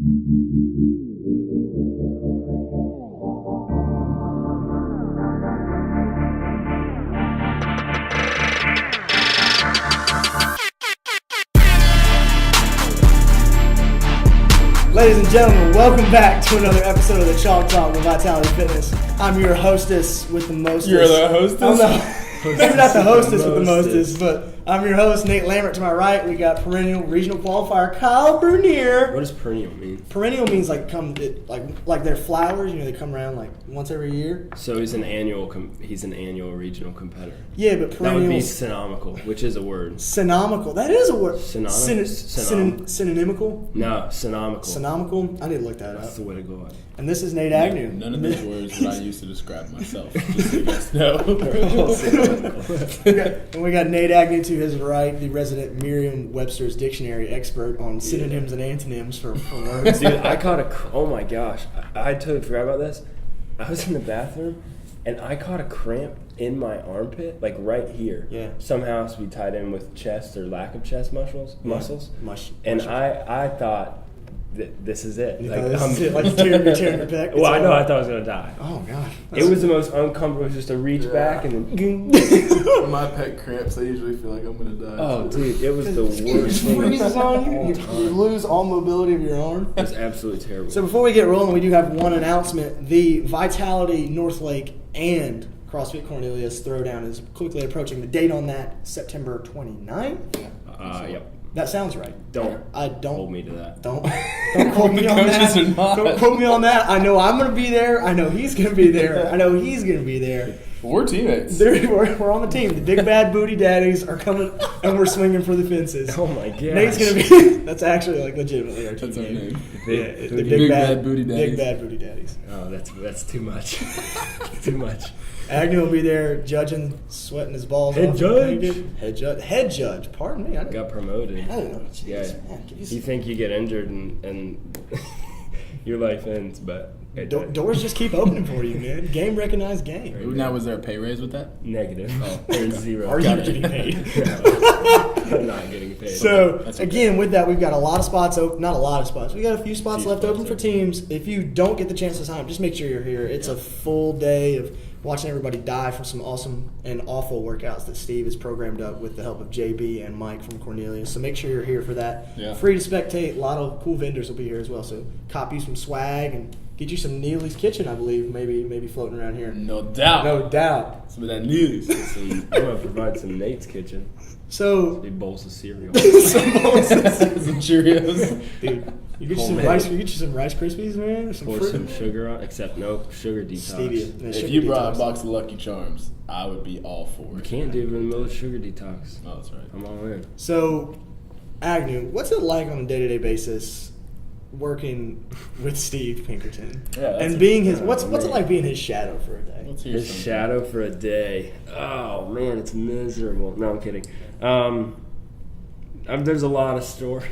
Ladies and gentlemen, welcome back to another episode of the Chalk Talk with Vitality Fitness. I'm your hostess with the mostest. You're the hostess? Oh, no. Maybe not the hostess with the mostest, but I'm your host, Nate Lambert. To my right, we got perennial regional qualifier Kyle Bernier. What does perennial mean? Perennial means like they're flowers. You know, they come around like once every year. So he's an annual regional competitor. Yeah, but perennial. That would be synonymical, which is a word. Synonymical. That is a word. Synonymical? No, synonymical. Synonymical? I need to look that up. That's the way to go. And this is Nate Agnew. None of those words that I used to describe myself. Just so you guys know. And we got Nate Agnew to his right, the resident Merriam-Webster's dictionary expert on synonyms and antonyms for words. Dude, I caught oh my gosh, I totally forgot about this. I was in the bathroom and I caught a cramp in my armpit, like right here. Yeah. Somehow it's to be tied in with chest or lack of chest muscles. And Muscles. I thought this is it. Like you're tearing your pec? Well, I know. I thought I was going to die. Oh, God. It was the most uncomfortable. It was just to reach back and then... When my pec cramps, I usually feel like I'm going to die. Oh, dude. It was the worst thing. It freezes on you. You lose all mobility of your arm. It was absolutely terrible. So before we get rolling, we do have one announcement. The Vitality Northlake and CrossFit Cornelius Throwdown is quickly approaching. The date on that, September 29th? Yep. That sounds right. Don't hold me to that. Don't quote me on that. Don't quote me on that. I know I'm going to be there. I know he's going to be there. I know he's going to be there. We're teammates. We're on the team. The big bad booty daddies are coming, and we're swinging for the fences. Oh my gosh. Nate's going to be. That's actually like legitimately our team. That's our name. Yeah, the big bad booty daddies. Big bad booty daddies. Oh, that's too much. Too much. Agnew will be there judging, sweating his balls Head off. judge. Head judge. Pardon me. I Got promoted. don't know. Jeez, Yeah. man. You think you get injured and your life ends, but Doors just keep opening for you, man. Game recognized game. Now, was there a pay raise with that? negative. There's zero. Are you getting paid? I'm not getting paid. So, again, with that, we've got a lot of spots open. Not a lot of spots. We got a few spots left open for teams. If you don't get the chance to sign up, just make sure you're here. It's a full day of watching everybody die from some awesome and awful workouts that Steve has programmed up with the help of JB and Mike from Cornelius. So make sure you're here for that. Yeah. Free to spectate. A lot of cool vendors will be here as well. So cop you some swag and get you some Neely's Kitchen, I believe, maybe floating around here. No doubt. No doubt. Some of that news. I'm going to provide some Nate's Kitchen. So Big bowls of cereal. Some Cheerios. dude, you get you some Rice Krispies, man. Some Pour fruit. some sugar on, except no sugar detox. Stevia. If you brought a box of Lucky Charms, I would be all for You it. can't do it in the middle of sugar detox. Oh, that's right. I'm all in. So, Agnew, what's it like on a day-to-day basis working with Steve Pinkerton? Yeah, and being his what's it like being his shadow for a day? Let's hear His something. shadow for a day. Oh man, it's miserable. No, I'm kidding. There's a lot of stories.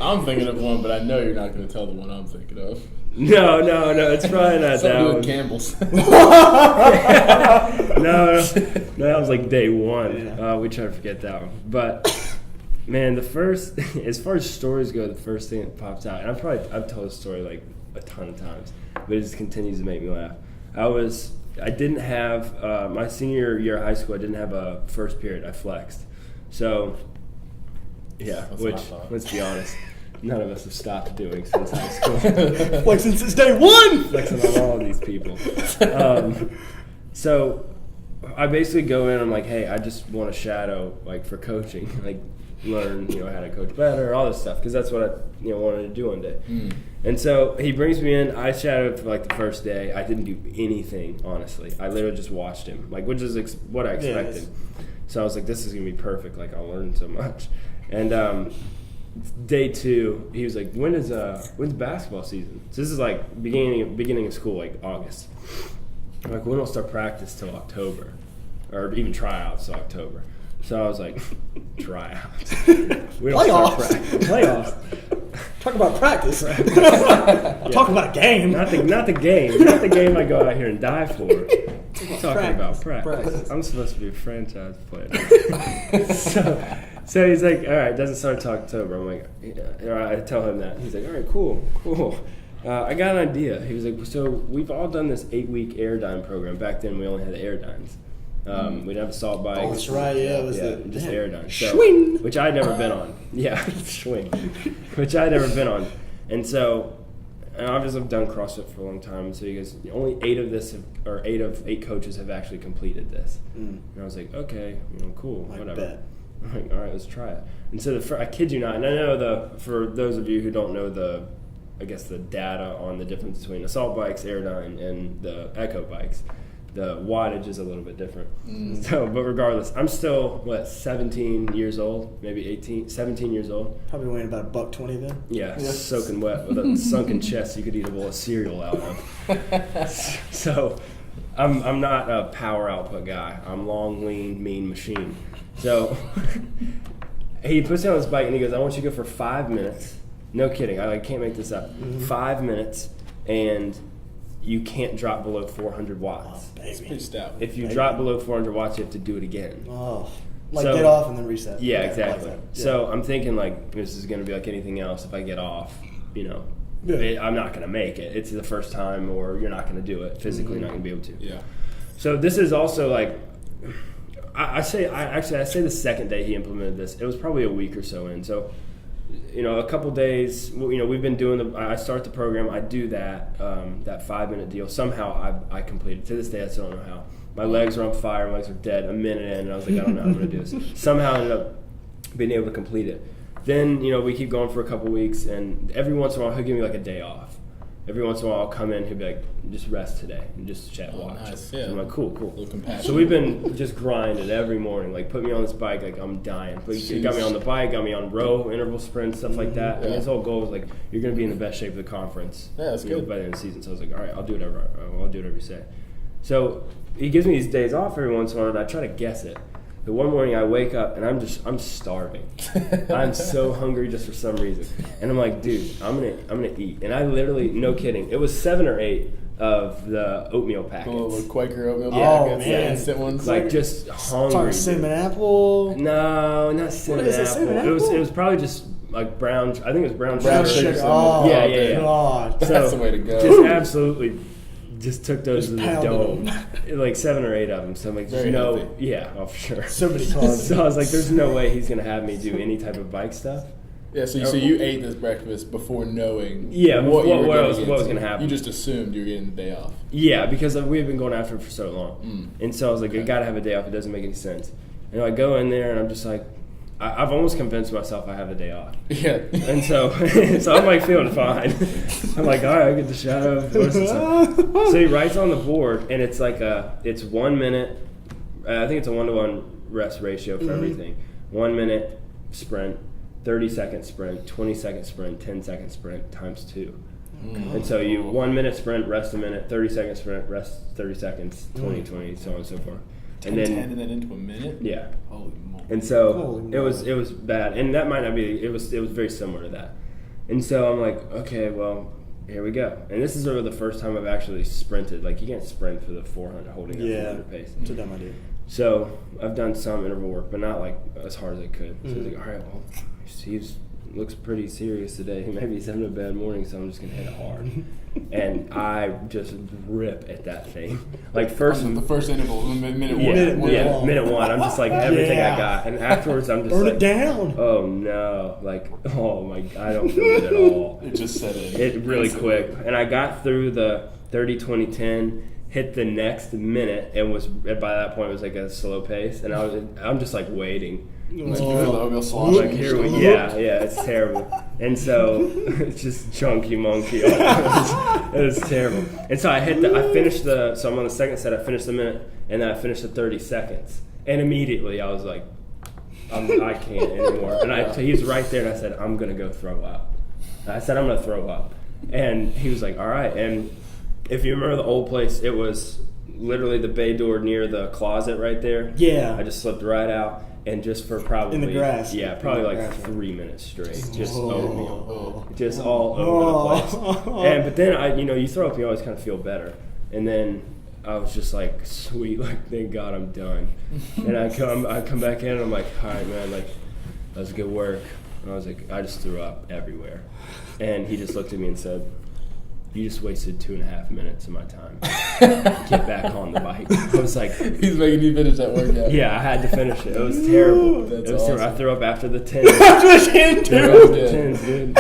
I'm thinking of one, but I know you're not going to tell the one I'm thinking of. No, it's probably not that Something one. with Campbell's. No, that was like day one. Yeah. We try to forget that one. But man, as far as stories go, the first thing that pops out, and I've told this story like a ton of times, but it just continues to make me laugh. I didn't have my senior year of high school. I didn't have a first period. I flexed, so yeah. That's which what I thought. let's be honest, none of us have stopped doing since high school. Flexing since day one. Flexing on all of these people. So I basically go in. I'm like, hey, I just want to shadow like for coaching, like learn how to coach better, all this stuff, because that's what I wanted to do one day. And so he brings me in. I shadowed for like the first day. I didn't do anything, honestly. I literally just watched him, like, which is what I expected. So I was like, this is gonna be perfect. Like, I'll learn so much. And day two, he was like, when's basketball season? So this is like beginning of school, like August. I'm like, we don't start practice till October, or even tryouts till October. So I was like, tryouts. We don't start practice. Playoffs. Talk about practice. Talk about a game. Not the game. Not the game I go out here and die for. Talking about practice. I'm supposed to be a franchise player. So So he's like, all right, doesn't start till October. I'm like, yeah. Or I tell him that. He's like, all right, cool. I got an idea. He was like, so we've all done this 8-week Airdyne program. Back then, we only had Airdynes. We didn't have assault bikes. Oh, that's right. Yeah, it was just Airdyne. So, Swing! which I'd never been on. Yeah, swing. Which I'd never been on. And so, and obviously I've done CrossFit for a long time. So he goes, only 8 of 8 coaches have actually completed this. And I was like, okay, cool, whatever. Bet. I'm like, all right, let's try it. And so I kid you not, and I know for those of you who don't know the data on the difference between assault bikes, Airdyne, and the Echo bikes, the wattage is a little bit different. So, but regardless, I'm still 17 years old, maybe 17 years old. Probably weighing about $120 then. Yeah, soaking wet with a sunken chest you could eat a bowl of cereal out of. So, I'm not a power output guy. I'm long, lean, mean machine. So he puts me on his bike and he goes, I want you to go for 5 minutes. No kidding, I can't make this up. 5 minutes, and you can't drop below 400 watts. Oh, It's pretty stout. If you drop below 400 watts, you have to do it again. Oh, get off and then reset. Yeah, exactly. Like So I'm thinking this is going to be like anything else. If I get off, I'm not going to make it. It's the first time, or you're not going to do it. Physically not going to be able to. Yeah. So this is also like, I say the second day he implemented this, it was probably a week or so in. So, a couple days, we've been doing I start the program, I do that 5-minute deal. Somehow I completed. To this day, I still don't know how. My legs are on fire, my legs are dead a minute in, and I was like, I don't know how I'm going to do this. Somehow I ended up being able to complete it. Then, we keep going for a couple weeks, and every once in a while he'll give me like a day off. Every once in a while I'll come in, he'll be like, just rest today and just chat, watch. Nice. So Yeah. I'm like, cool. So we've been just grinding every morning, like put me on this bike, like I'm dying. But he got me on the bike, got me on row, interval sprints, stuff like that. Yeah. And his whole goal was like, you're going to be in the best shape of the conference. Yeah, that's good. By the end of the season. So I was like, all right, I'll do whatever you say. So he gives me these days off every once in a while, and I try to guess it. But one morning I wake up and I'm starving. I'm so hungry just for some reason. And I'm like, dude, I'm gonna eat. And I literally, no kidding, it was 7 or 8 of the oatmeal packets. The little Quaker oatmeal man. packets, the instant ones. Like just hungry. Cinnamon apple. No, not cinnamon What is it, apple. cinnamon It apple? was probably just like brown. I think it was brown Brown sugar. sugar. Oh, Yeah. God. That's the way to go. Just absolutely. Just took those to the pounded dome, like 7 or 8 of them. So I'm like, there's Very no, healthy. for sure. So many carbs. So I was like, there's no way he's gonna have me do any type of bike stuff. Yeah, so you ate this breakfast before knowing What was gonna happen. You just assumed you were getting the day off. Yeah, because we've been going after it for so long, and so I was like, I gotta have a day off. It doesn't make any sense. And I go in there and I'm just like, I've almost convinced myself I have a day off. Yeah. And so I'm like feeling fine. I'm like, all right, I get the shadow. So he writes on the board, and it's like it's 1 minute. I think it's a 1-to-1 rest ratio for everything. 1 minute sprint, 30-second sprint, 20-second sprint, 10-second sprint times 2. And so you 1 minute sprint, rest a minute, 30-second sprint, rest 30 seconds, 20, so on and so forth. 10 and then into a minute? Yeah. Holy moly. And so Holy it was bad, and that might not be. It was very similar to that. And so I'm like, okay, well, here we go. And this is sort of the first time I've actually sprinted. Like you can't sprint for the 400 holding a 400 pace. It's a dumb idea. So I've done some interval work, but not like as hard as I could. So I was like, all right, well, he looks pretty serious today. Maybe he's having a bad morning, so I'm just gonna hit it hard. And I just rip at that thing. Like The first interval, minute one. minute one. I'm just like everything I Yeah. got, and afterwards I'm just Burn like, it down. oh no, like oh my, I don't feel it at all. It just set in. It really quick, and I got through the 30, 20, 10. Hit the next minute, and was by that point it was like a slow pace, and I'm just like waiting. Like you do the oatmeal slosh. Like here it's terrible, and so it's just chunky monkey. It was terrible, and so I finished so I'm on the second set. I finished the minute, and then I finished the 30 seconds, and immediately I was like, I can't anymore. And he was right there, and I said, I'm gonna go throw up. I said I'm gonna throw up, and he was like, all right. And if you remember the old place, it was literally the bay door near the closet right there. Yeah. I just slipped right out. And just for probably In the grass. yeah, probably like grass. 3 minutes straight, just Oh. oatmeal, just all over the place. But then you throw up, you always kind of feel better. And then I was just like, sweet, like thank God I'm done. And I come back in, and I'm like, all right, man, like That was good work. And I was like, I just threw up everywhere. And he just looked at me and said, you just wasted 2.5 minutes of my time. Get back on the bike. I was like, he's making you finish that workout. yeah, I had to finish it. It was terrible. That's it was awesome. terrible. I threw up after the 10. After the 10, The 10s, dude.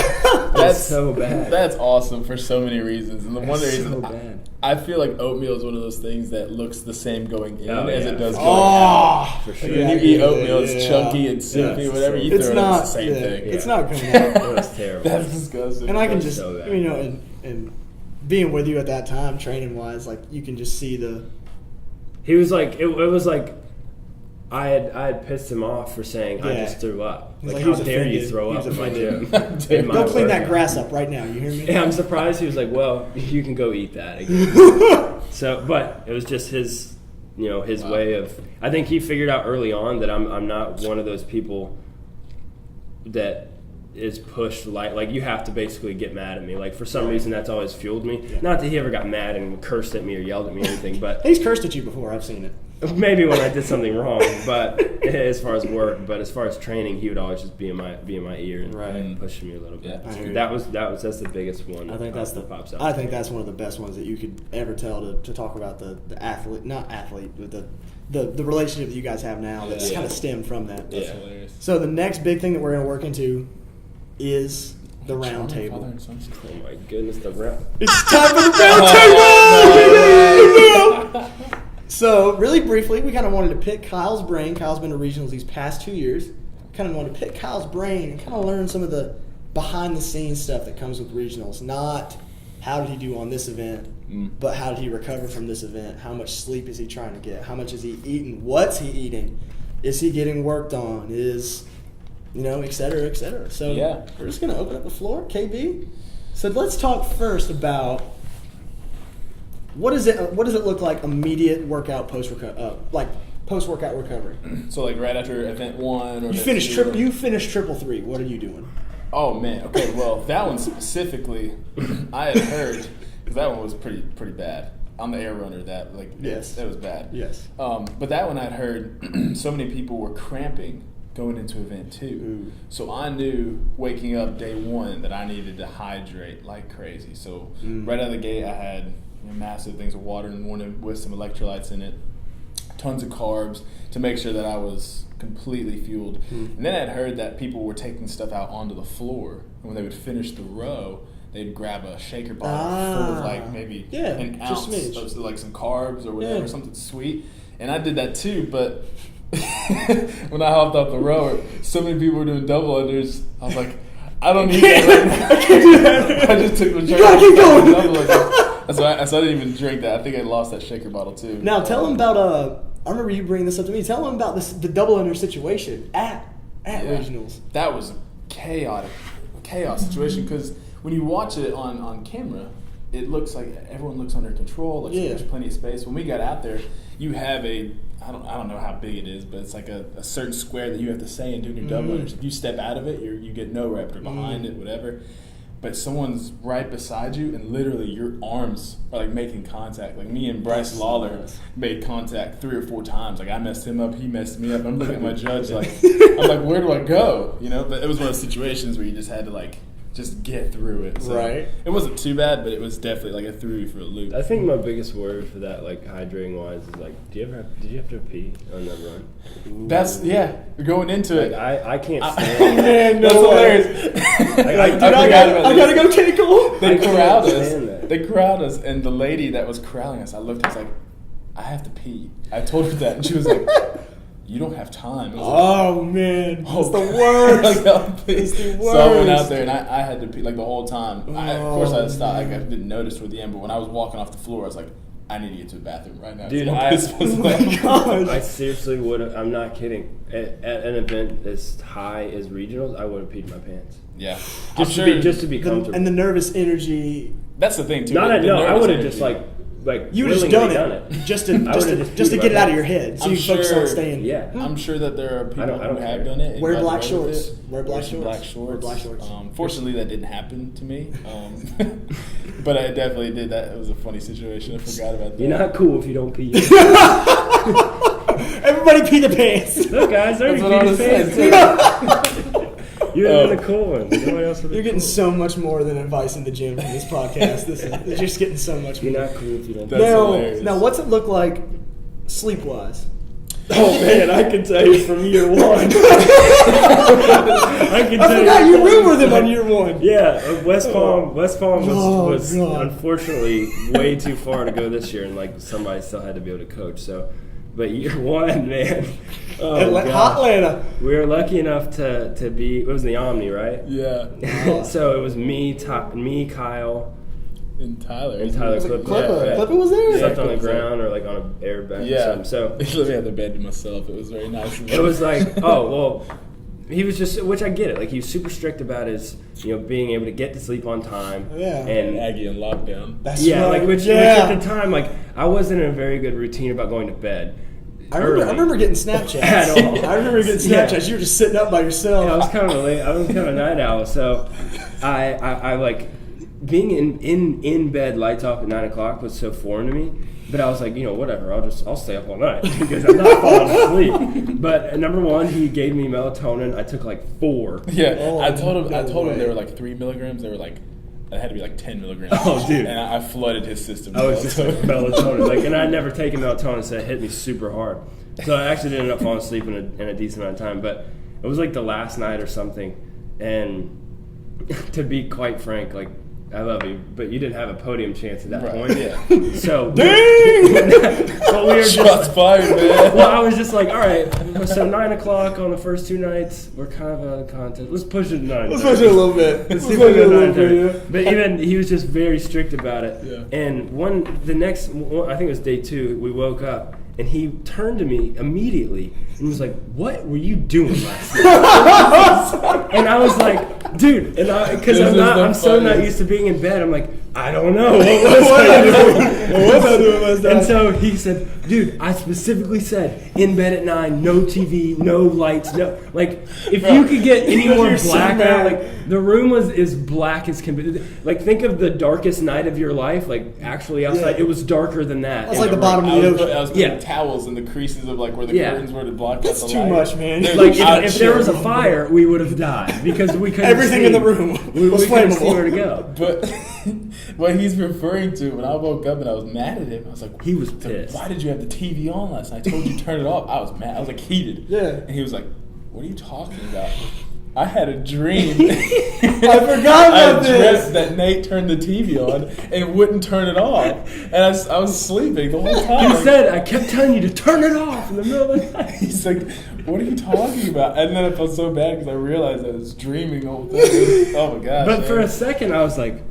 That's so bad. That's awesome for so many reasons. And the one reason so bad. I feel like oatmeal is one of those things that looks the same going in as it does going Oh, out. For sure. When you eat oatmeal, it's chunky and soupy, whatever you it's throw not, it, it's the same thing. It's Yeah. not coming out. It was terrible. That's disgusting. And I can was just, so bad. you know, and being with you at that time, training wise, like you can just see the. He was like, it was like, I had pissed him off for saying I Yeah. just threw up. He's Like, like, he how was dare you offended. throw He up was in my offended. gym? In my Go clean that workout. grass up right now. You hear me? Yeah, I'm surprised he was like, well, you can go eat that again. So, but it was just his, you know, his way of. I think he figured out early on that I'm not one of those people that is pushed like you have to basically get mad at me. Like for some reason that's always fueled me. Yeah. Not that he ever got mad and cursed at me or yelled at me or anything, but He's cursed at you before. I've seen it. maybe when I did something wrong. But as far as work, but as far as training, he would always just be in my ear and Right. pushing me a little bit. Yeah. I hear you. That's the biggest one. I think that's that pops out. I think that's one of the best ones that you could ever tell to talk about the athlete, not athlete, but the relationship that you guys have now that's Yeah. kind of stemmed from that. That's Yeah. hilarious. So the next big thing that we're going to work into is the round Father table. and son. Oh my goodness, the round. It's time for the round table! So, really briefly, we kind of wanted to pick Kyle's brain. Kyle's been to regionals these past 2 years. Kind of wanted to pick Kyle's brain and kind of learn some of the behind-the-scenes stuff that comes with regionals. Not how did he do on this event, but how did he recover from this event? How much sleep is he trying to get? How much is he eating? What's he eating? Is he getting worked on? Et cetera, et cetera. So Yeah. we're just going to open up the floor. KB? So let's talk first about what does it look like immediate workout post-workout recovery? So like right after event 1 or You finished triple three. What are you doing? Oh man, okay. Well, that one specifically, I had heard because that one was pretty bad. On the air runner, that Yes. that was bad. Yes. But that one I'd heard so many people were cramping going into event 2. Ooh. So I knew waking up day 1 that I needed to hydrate like crazy. So right out of the gate, I had massive things of water and one with some electrolytes in it, tons of carbs to make sure that I was completely fueled. And then I'd heard that people were taking stuff out onto the floor, and when they would finish the row, they'd grab a shaker bottle full of like maybe an just ounce smidge. of like some carbs or whatever, Yeah. something sweet. And I did that too, but when I hopped off the rower, so many people were doing double unders. I was like, I don't need that right now. I just took the drink. gotta keep going. Double unders. So I didn't even drink that. I think I lost that shaker bottle too. Now tell them about I remember you bringing this up to me. Tell them about the double under situation at regionals. That was a chaos situation because when you watch it on camera, it looks like everyone looks under control. Like there's plenty of space. When we got out there, you have I don't know how big it is, but it's like a certain square that you have to stay in doing your double unders. If you step out of it, you get no rep or behind it, whatever. But someone's right beside you, and literally your arms are like making contact. Like me and Bryce Lawler made contact 3 or 4 times. Like I messed him up, he messed me up. I'm looking at my judge like, I'm like, where do I go? But it was one of those situations where you just had to like just get through it. So Right. It wasn't too bad, but it was definitely like it threw you for a loop. I think my biggest worry for that, like hydrating wise, is like, did you have to pee on that run? That's going into Like it. I can't stand. Man, That's hilarious. I I gotta go tickle. They I can't corralled stand that. us. They corralled us, and the lady that was corralling us, I looked, I was like, I have to pee. I told her that, and she was like, you don't have time. I was like, Oh man, it's the worst. It's the So I went worst. out there and I had to pee like the whole time. Of course I stopped. I didn't notice toward the end, but when I was walking off the floor, I was like, I need to get to the bathroom right now. Dude, My I- piss was Oh my wet. gosh. I seriously would have. I'm not kidding. At an event as high as regionals, I would have peed my pants Yeah, just to be comfortable. And the nervous energy. that's the thing too. I nervous would have energy. just like You would have willingly just done it just to peed get it my out of your pants. head, so I'm you can focus on sure- staying. Yeah. I'm sure that there are people I don't who have care. done it. and Wear got black away with shorts. it. Wear black some shorts. Black shorts. Wear black shorts. Fortunately, that didn't happen to me. But I definitely did that. It was a funny situation. I forgot about that. You're not cool if you don't pee. Everybody pee the pants. Look, guys, I That's already what I peed was his pants. saying. You're the cool one. Nobody else You're getting so much more than advice in the gym from this podcast. You're just getting so much more. You're not cool if you don't. Now, what's it look like sleep-wise? Oh man, I can tell you from year one. I forgot you room with him on year one. Yeah, West Palm was unfortunately way too far to go this year, and like somebody still had to be able to coach. So, but year one, man, Atlanta. We were lucky enough to be. It was the Omni, right? Yeah. So it was me, Kyle. And Tyler. Clipper was there? Slept on the ground or like on an air bed or something. So he literally had the bed to myself. It was very nice. It was like, oh, well, he was just, which I get it. Like, he was super strict about his, being able to get to sleep on time. Yeah. And Aggie in lockdown. That's right. Which at the time, like, I wasn't in a very good routine about going to bed. I remember getting Snapchats. At all. I remember getting Snapchats. Yeah. You were just sitting up by yourself. Yeah, I was kind of a night owl. So I like, being in bed, lights off at 9 o'clock was so foreign to me. But I was like, whatever. I'll stay up all night because I'm not falling asleep. But number one, he gave me melatonin. I took like 4. Yeah, I told him they were like 3 milligrams. They were like, it had to be like 10 milligrams. Oh, dude! And I flooded his system. I was just like melatonin, and I'd never taken melatonin, so it hit me super hard. So I actually ended up falling asleep in a decent amount of time. But it was like the last night or something, and to be quite frank, like, I love you, but you didn't have a podium chance at that point. Yeah. So, but we were shots fired, man. Well, I was just like, all right. So 9 o'clock on the first 2 nights, we're kind of out of contest. Let's push it to 9. Let's push it a little bit. Let's see if we go 9:30. But even he was just very strict about it. Yeah. And I think it was day 2. We woke up. And he turned to me immediately and was like, "What were you doing last night?" And I was like, "Dude," and because I'm so not used to being in bed. I'm like, "I don't know. What was I doing last night?" And so he said, "Dude, I specifically said in bed at 9, no TV, no lights, no like if you could get any more black out, like the room was as black as can be. Like think of the darkest night of your life, like actually outside. It was darker than that. It's like the bottom of the ocean. I was putting towels in the creases of like where the curtains were to block out the light. That's too much, man. Like if there was a fire, we would have died because we couldn't. Everything in the room was couldn't see where to go. But what he's referring to, when I woke up and I was mad at him, I was like, he was pissed. Why did you have the TV on last night? I told you to turn it off. I was mad. I was like heated. Yeah. And he was like, what are you talking about? I had a dream. I forgot about this. That Nate turned the TV on and wouldn't turn it off. And I was sleeping the whole time. He said, I kept telling you to turn it off in the middle of the night. He's like, what are you talking about? And then I felt so bad because I realized I was dreaming the whole thing. Oh my gosh. But for a second, I was like,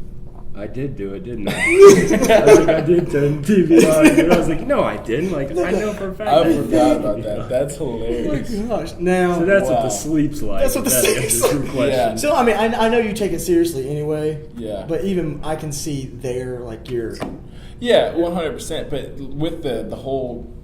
I did do it, didn't I? I was like, I did turn the TV on. And I was like, no, I didn't. Like, I know for a fact. I forgot about that. That's hilarious. Oh my gosh. Now, so that's what the sleep's like. That's what the sleep's like. Yeah. So, I mean, I know you take it seriously anyway. Yeah. But even I can see there, like, you're... Yeah, 100%. But with the whole...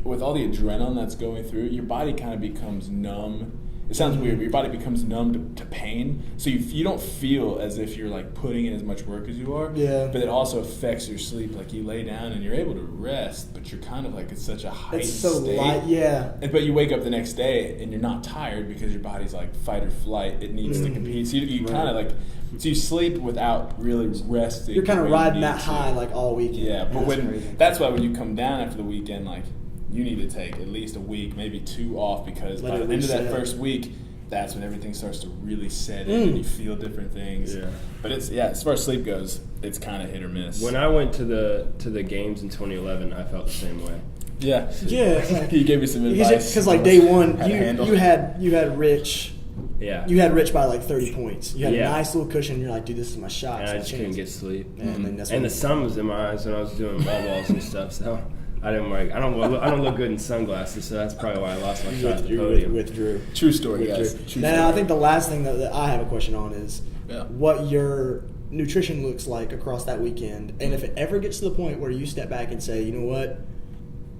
With all the adrenaline that's going through, your body kind of becomes numb. It sounds weird, but your body becomes numb to pain. So you don't feel as if you're like putting in as much work as you are. Yeah. But it also affects your sleep. Like you lay down and you're able to rest, but you're kind of like it's such a heightened state. Light, yeah. But you wake up the next day and you're not tired because your body's like fight or flight. It needs to compete. So you kind of like, so you sleep without really resting. You're kind of riding that high like all weekend. Yeah, but that's why when you come down after the weekend, like. You need to take at least a week, maybe 2 off, because by the end of that first week, that's when everything starts to really set in and you feel different things. Yeah. But it's as far as sleep goes, it's kind of hit or miss. When I went to the games in 2011, I felt the same way. Yeah. Yeah. He gave me some advice. Because like day one, you had Rich. Yeah. You had Rich by like 30 points. You had a nice little cushion. You're like, dude, this is my shot. And I just couldn't get sleep. And the sun was in my eyes when I was doing wall balls and stuff. So. I don't look good in sunglasses, so that's probably why I lost my shot at the podium. With Drew. True story, guys. Now, I think the last thing that I have a question on is what your nutrition looks like across that weekend, and if it ever gets to the point where you step back and say, you know what,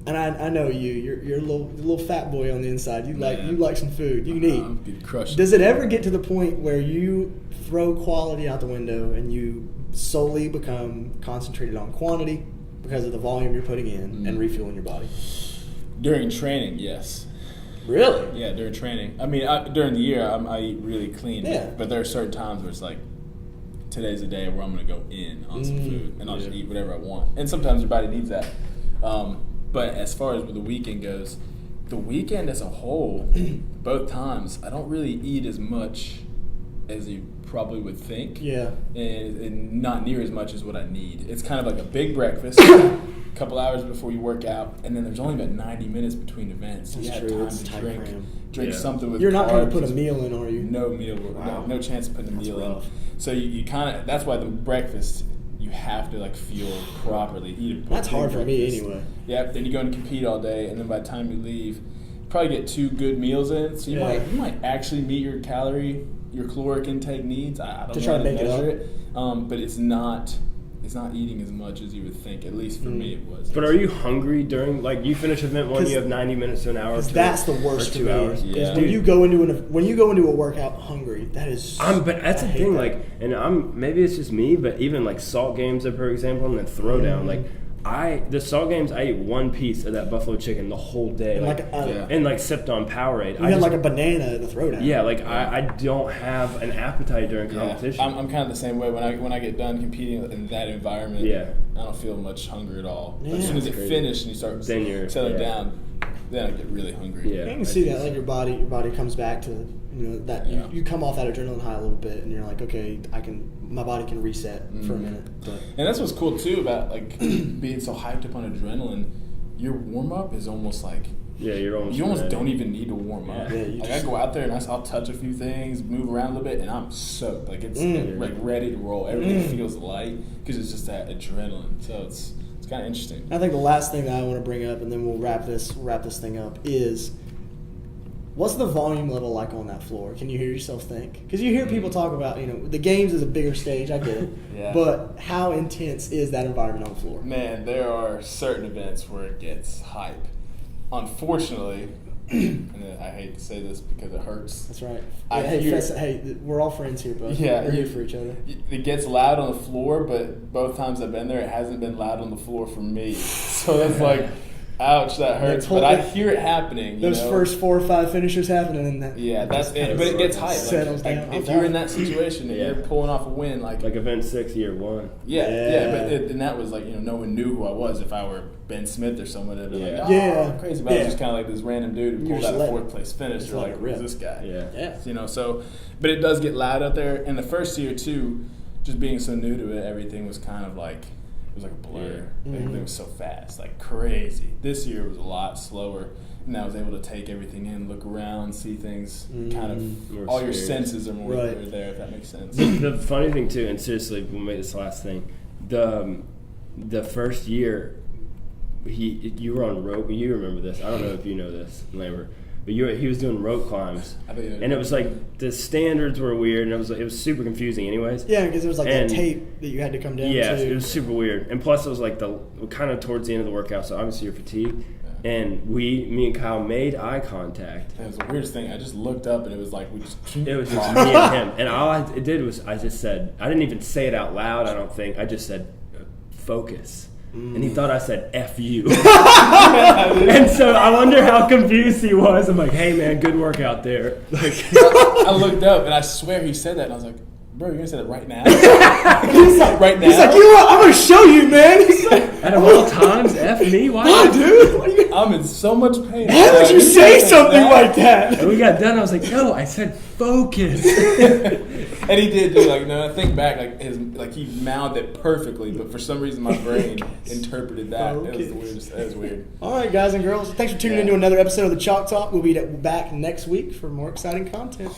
and I know you're a little fat boy on the inside. You like some food. You can eat. I'm getting crushed. Does it ever get to the point where you throw quality out the window and you solely become concentrated on quantity? Because of the volume you're putting in and refueling your body. During training, yes. Really? Yeah, during training. I mean, during the year, I eat really clean. Yeah. But there are certain times where it's like, today's the day where I'm going to go in on some food, and I'll just eat whatever I want. And sometimes your body needs that. But as far as the weekend goes, the weekend as a whole, both times, I don't really eat as much as you probably would think. Yeah. And not near as much as what I need. It's kind of like a big breakfast, a couple hours before you work out, and then there's only about 90 minutes between events. So you have time to drink something with You're not going carbs. to put a meal in, are you? No meal. Wow. No chance of putting a meal rough. in. So you kind of, that's why the breakfast, you have to like fuel properly. Eat a That's hard for me breakfast. anyway. Yeah, then you go and compete all day, and then by the time you leave, you probably get 2 good meals in. So you might actually meet your caloric intake needs. I don't know try how to to make it measure it, but it's not eating as much as you would think. At least for me, it was. But are you hungry during, like, you finish event 1, you have 90 minutes to an hour? That's the worst or 2 for me. hours. Yeah. When you go into a workout hungry, that is. But that's the thing, that. like, and maybe it's just me, but even like salt games, for example, and then throwdown, like. The salt games, I ate 1 piece of that buffalo chicken the whole day, and sipped on Powerade. You had like a banana at the throwdown. Yeah, like I don't have an appetite during competition. I'm kind of the same way. When I get done competing in that environment, I don't feel much hunger at all. But as soon as it finishes and you start settling down, then I get really hungry. Yeah, I can see that. Like your body comes back to that you come off that adrenaline high a little bit, and you're like, okay, my body can reset for a minute. But. And that's what's cool too about like being so hyped up on adrenaline. Your warm up is almost like you almost don't even need to warm up. Yeah, I go out there and I'll touch a few things, move around a little bit, and I'm soaked. Like it's like ready to roll. Everything feels light because it's just that adrenaline. So it's kind of interesting. I think the last thing that I want to bring up, and then we'll wrap this thing up, is what's the volume level like on that floor? Can you hear yourself think? Because you hear people talk about, the games is a bigger stage, I get it. But how intense is that environment on the floor? Man, there are certain events where it gets hype. Unfortunately, and I hate to say this because it hurts. That's right. Hey, we're all friends here, bud. Yeah, we're here for each other. It gets loud on the floor, but both times I've been there, it hasn't been loud on the floor for me. So it's like, ouch, that hurts. But I hear it happening. Those first 4 or 5 finishers happening, and that. Yeah, that's it. But it gets hype. Settles down. If you're in that situation and you're pulling off a win, like event 6, year 1. Yeah. But and that was like no one knew who I was. If I were Ben Smith or someone, they'd be like, I'm crazy. But I was just kind of like this random dude who pulled out a 4th place finish. You're like, who's this guy? Yeah. So, but it does get loud out there. And the first year too, just being so new to it, everything was kind of like. It was like a blur. Everything was so fast, like crazy. This year it was a lot slower, and I was able to take everything in, look around, see things. Kind of all your senses are more there. If that makes sense. The funny thing too, and seriously, we'll make this last thing. The first year, you were on rope. You remember this? I don't know if you know this, Lambo. But he was doing rope climbs, and it was like the standards were weird, and it was super confusing, anyways. Yeah, because it was like that tape that you had to come down. Yeah, to. It was super weird, and plus it was like the kind of towards the end of the workout, so obviously you're fatigued. And me and Kyle made eye contact. It was the weirdest thing. I just looked up, and it was like it was just me and him, and all I did was I just said, I didn't even say it out loud. I don't think I just said focus. And he thought I said F you. And so I wonder how confused he was. I'm like, hey man, good work out there. I looked up and I swear he said that, and I was like, bro, you're gonna say that right now? He's like, right now? He's like, I'm gonna show you, man. He's like, out of all times, F me? Why, dude? I'm in so much pain. Why would you say something like that? And we got done. I was like, no, I said focus. And he did do I think back, he mouthed it perfectly, but for some reason my brain interpreted that. It was the weirdest. It was weird. All right, guys and girls, thanks for tuning into another episode of the Chalk Talk. We'll be back next week for more exciting content.